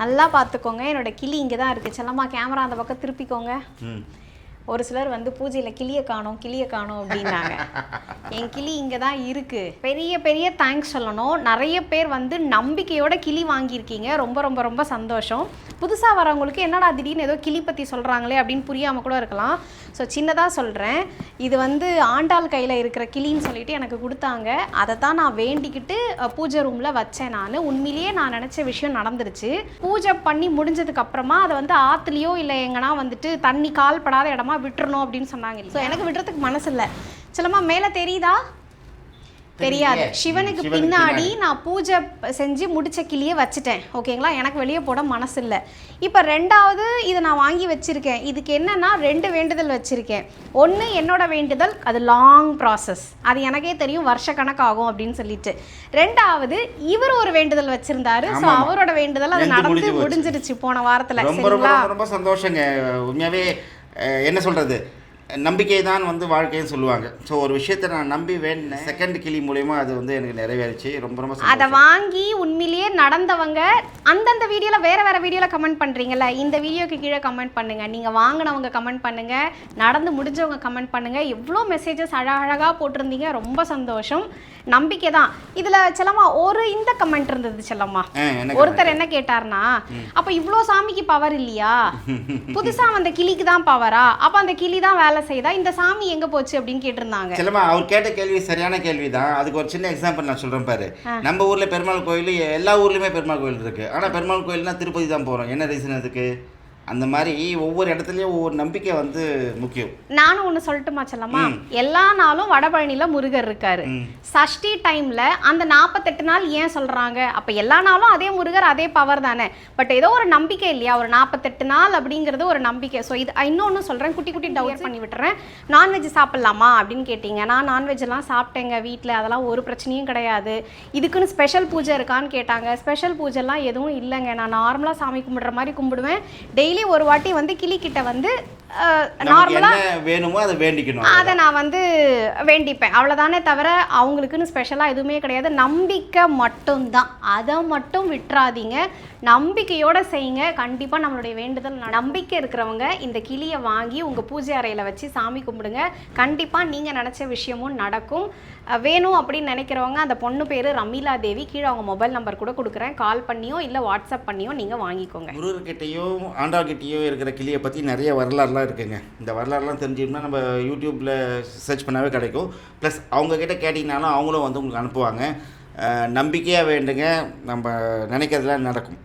நல்லா பார்த்துக்கோங்க. என்னோட கிளி இங்கே தான் இருக்குது. செல்லம்மா கேமரா அந்த பக்கம் திருப்பிக்கோங்க. ஒரு சிலர் வந்து பூஜையில் கிளியை காணோம் அப்படின்னாங்க. என் கிளி இங்கே தான் இருக்குது. பெரிய பெரிய தேங்க்ஸ் சொல்லணும். நிறைய பேர் வந்து நம்பிக்கையோட கிளி வாங்கியிருக்கீங்க. ரொம்ப ரொம்ப ரொம்ப சந்தோஷம். புதுசாக வரவங்களுக்கு என்னடா திடீர்னு ஏதோ கிளி பற்றி சொல்கிறாங்களே அப்படின்னு புரியாமல் கூட இருக்கலாம். ஸோ சின்னதாக சொல்கிறேன், இது வந்து ஆண்டாள் கையில் இருக்கிற கிளின்னு சொல்லிட்டு எனக்கு கொடுத்தாங்க. அதை தான் நான் வேண்டிக்கிட்டு பூஜை ரூமில் வச்சேன். உண்மையிலேயே நான் நினச்ச விஷயம் நடந்துருச்சு. பூஜை பண்ணி முடிஞ்சதுக்கு அப்புறமா அதை வந்து ஆற்றுலையோ இல்லை எங்கன்னா வந்துட்டு தண்ணி கால் படாத இடமா விட்டுறணும் அப்படின்னு சொன்னாங்க. ஸோ எனக்கு விடுறதுக்கு மனசு இல்லை. சிலமா மேலே தெரியுதா? தெரியாது. சிவனுக்கு பின்னாடி நான் பூஜை செஞ்சு முடிச்ச கிளியே வச்சுட்டேன். ஓகேங்களா? எனக்கு வெளியே போட மனசு இல்லை. இப்போ ரெண்டாவது இதை நான் வாங்கி வச்சுருக்கேன். இதுக்கு என்னென்னா 2 வேண்டுதல் வச்சுருக்கேன். ஒன்று என்னோட வேண்டுதல், அது லாங் ப்ராசஸ், அது எனக்கே தெரியும், வருஷ கணக்காகும் அப்படின்னு சொல்லிட்டு. ரெண்டாவது இவர் ஒரு வேண்டுதல் வச்சிருந்தாரு. ஸோ அவரோட வேண்டுதல் அது நடந்து முடிஞ்சிருச்சு போன வாரத்தில். ரொம்ப சந்தோஷங்க. உண்மையாகவே என்ன சொல்கிறது, நம்பிக்கை தான் வந்து வாழ்க்கைன்னு சொல்லுவாங்க. ஸோ ஒரு விஷயத்தை நான் நம்பி வேண்டினேன். செகண்ட் கிளி மூலயமா அது வந்து எனக்கு நிறைவேறிச்சு. ரொம்ப ரொம்ப அதை வாங்கி உண்மையிலேயே நடந்தவங்க அந்தந்த வீடியோவில் வேறு வீடியோவில் கமெண்ட் பண்ணுறீங்கல்ல, இந்த வீடியோக்கு கீழே கமெண்ட் பண்ணுங்கள். நீங்கள் வாங்கினவங்க கமெண்ட் பண்ணுங்கள், நடந்து முடிஞ்சவங்க கமெண்ட் பண்ணுங்கள். எவ்வளோ மெசேஜஸ் அழகாக போட்டிருந்தீங்க. ரொம்ப சந்தோஷம். நம்பிக்கை தான் இதில். செல்லம்மா ஒரு இந்த கமெண்ட் இருந்தது செல்லம்மா. ஒருத்தர் என்ன கேட்டார்னா, அப்போ இவ்வளோ சாமிக்கு பவர் இல்லையா, புதுசாக வந்த கிளிக்கு தான் பவரா, அப்போ அந்த கிளி தான் வேலை செய்தா, இந்த சாமி எங்க போச்சு அப்படின்னு கேட்டிருந்தாங்க. செல்லம்மா அவர் கேட்ட கேள்வி சரியான கேள்வி தான். அதுக்கு ஒரு சின்ன எக்ஸாம்பிள் நான் சொல்கிறேன் பாரு. நம்ம ஊரில் பெருமாள் கோயில், எல்லா ஊர்லேயுமே பெருமாள் கோயில் இருக்குது. ஆனால் பெருமாள் கோயில்னா திருப்பதி தான் போகிறோம். என்ன ரீசன் அதுக்கு? அந்த மாதிரி ஒவ்வொரு இடத்துலையும் ஒவ்வொரு நம்பிக்கை வந்து முக்கியம். நானும் ஒன்று சொல்லட்டுமா செல்லம்மா? எல்லா நாளும் வடபழனியில் முருகர் இருக்காரு. சஷ்டி டைமில் அந்த 48 நாள் ஏன் சொல்கிறாங்க? அப்போ எல்லா நாளும் அதே முருகர், அதே பவர் தானே. பட் ஏதோ ஒரு நம்பிக்கை இல்லையா, ஒரு 48 நாள் அப்படிங்கிறது ஒரு நம்பிக்கை. ஸோ இது இன்னொன்று சொல்கிறேன், குட்டி குட்டி டவுட் பண்ணி விட்டுறேன். நான்வெஜ் சாப்பிட்லாமா அப்படின்னு கேட்டிங்க. நான் நான்வெஜ்லாம் சாப்பிட்டேங்க வீட்டில், அதெல்லாம் ஒரு பிரச்சனையும் கிடையாது. இதுக்குன்னு ஸ்பெஷல் பூஜை இருக்கான்னு கேட்டாங்க. ஸ்பெஷல் பூஜைலாம் எதுவும் இல்லைங்க. நான் நார்மலாக சாமி கும்பிடுற மாதிரி கும்பிடுவேன். டெய்லி ஒரு வாட்டி வந்து கிளி கிட்ட வந்து நார்மலாக வேணுமோ அதை வேண்டிக்கணும். அதை நான் வந்து வேண்டிப்பேன், அவ்வளோதானே தவிர அவங்களுக்குன்னு ஸ்பெஷலாக எதுவுமே கிடையாது. நம்பிக்கை மட்டும்தான். அதை மட்டும் விட்டுறாதீங்க. நம்பிக்கையோடு செய்யுங்க. கண்டிப்பாக நம்மளுடைய வேண்டுதல். நம்பிக்கை இருக்கிறவங்க இந்த கிளியை வாங்கி உங்கள் பூஜை அறையில் வச்சு சாமி கும்பிடுங்க. கண்டிப்பாக நீங்கள் நினச்ச விஷயமும் நடக்கும். வேணும் அப்படின்னு நினைக்கிறவங்க, அந்த பொண்ணு பேர் ரமீலா தேவி, கீழே அவங்க மொபைல் நம்பர் கூட கொடுக்குறேன். கால் பண்ணியோ இல்லை வாட்ஸ்அப் பண்ணியோ நீங்கள் வாங்கிக்கோங்க. முருகர்கிட்டையும் ஆண்டாள்கிட்டையும் இருக்கிற கிளியை பற்றி நிறைய வரலாறுலாம் இருக்குங்க. இந்த வரலாறுலாம் தெரிஞ்சுக்கணும்னா நம்ம யூடியூப்பில் சர்ச் பண்ணாவே கிடைக்கும். ப்ளஸ் அவங்கக்கிட்ட கேட்டிங்கனாலும் அவங்களும் வந்து உங்களுக்கு அனுப்புவாங்க. நம்பிக்கையாக வேண்டுங்க, நம்ம நினைக்கிறதுலாம் நடக்கும்.